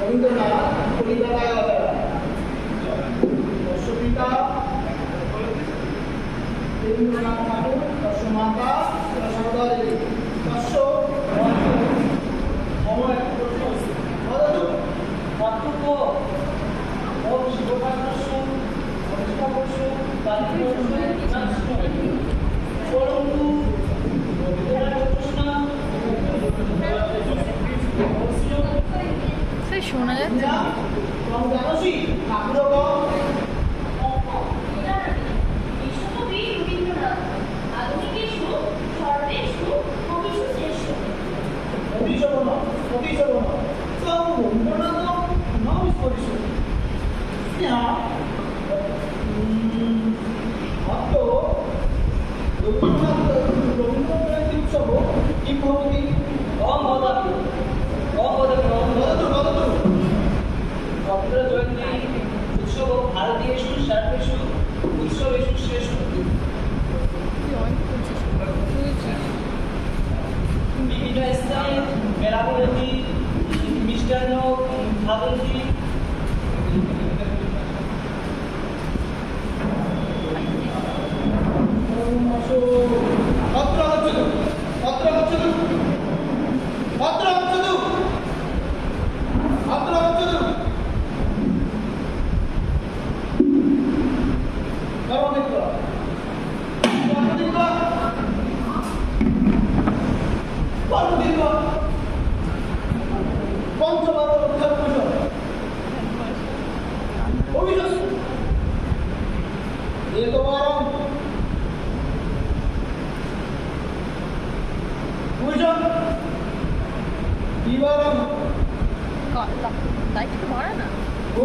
রবীন্দ্রনাথ কলিকাতায় অবতার। দর্শপিতা রবীন্দ্রনাথ ঠাকুর, দর্শমাতা সারদা দেবী। দর্শ পার্থক্য ও শিবকার্য অধিকাংশ পরন্তু শোনা যাচ্ছে মিষ্টান্ন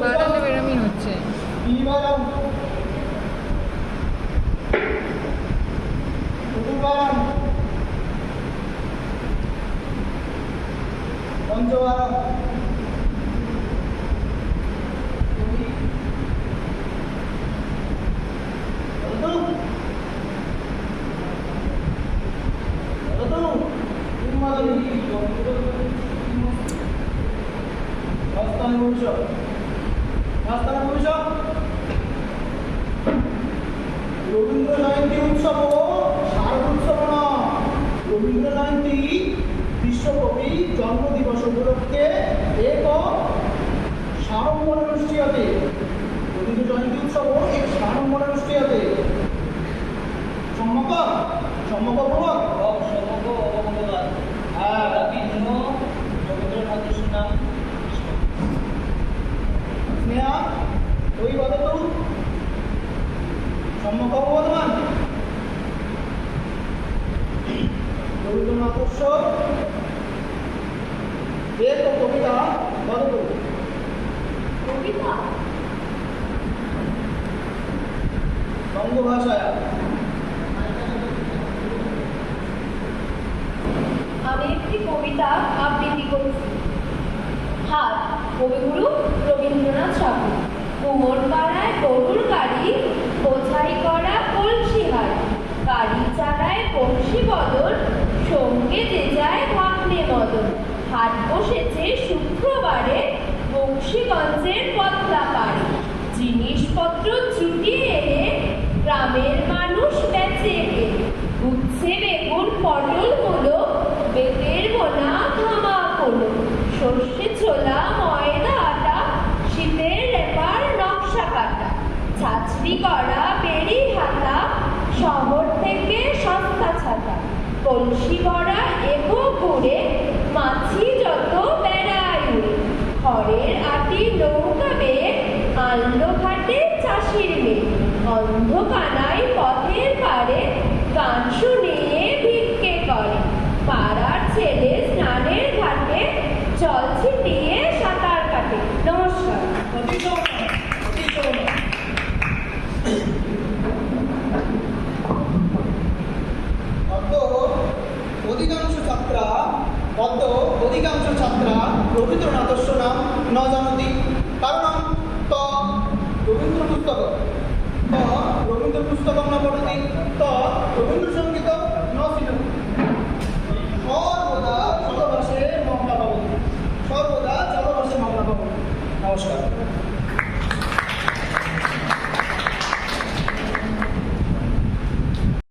ভাবতি বেরামি হচ্ছে রবীন্দ্র জয়ন্তী উৎসব শারদ উৎসব নয়। রবীন্দ্র জয়ন্তী বিশ্বকবি জন্মদিবস উপলক্ষে এক সাড়ম্বরে অনুষ্ঠিয়তে। রবীন্দ্র জয়ন্তী উৎসব এক সাড়ম্বরে অনুষ্ঠিয়তে। সম্মত সম্মতপূর্বক রবীন্দ্রনাথের নাম স্নেহা ওই বদত সম্মত অবদান রবীন্দ্রনাথ উৎসব এক কবিতা বদত কবিতা বঙ্গ ভাষায়। আমি একটি কবিতা আবৃত্তি করছি। হাত কবিগুরু রবীন্দ্রনাথ ঠাকুর। কুমোর পাড়ায় গরুর গাড়ি, বোঝাই করা কলসি হাড়ি, গাড়ি চালায় বংশী বদল, সঙ্গে যে যায় ভাগ্নে মদন। হাট বসেছে শুক্রবারে বংশীগঞ্জের পদ্মা পাড়ে। জিনিসপত্র জুটিয়ে এনে গ্রামের মানুষ বেচে এনে, উচ্ছে বেগুন পটল হলো, বেতের বোনা ধামা হলো, সর্ষে ছোলা ময়দা আটা, শীতের রেপার নকশা কাটা, ছাঁচড়ি করা বেরি হাতা, শহর থেকে সস্তা ছাতা, কলসি ভরা এগো ঘুরে, মাছি যত বেড়ায় উড়ে, খড়ের আটি নৌকা বেয়ে আনলো ঘাটে চাষির মেয়ে। অন্ধকানায় পথের পারে গান শুনিয়ে ভিক্ষে করে, পাড়ার ছেলে স্নানের ঘাটে জল ছিটিয়ে সাঁতার কাটে। নমস্কার। অধিকাংশ ছাত্রা রবীন্দ্রনাথস্য নাম ন জানতি কারণ ত রবীন্দ্র পুস্তক ন পঠতি ত রবীন্দ্র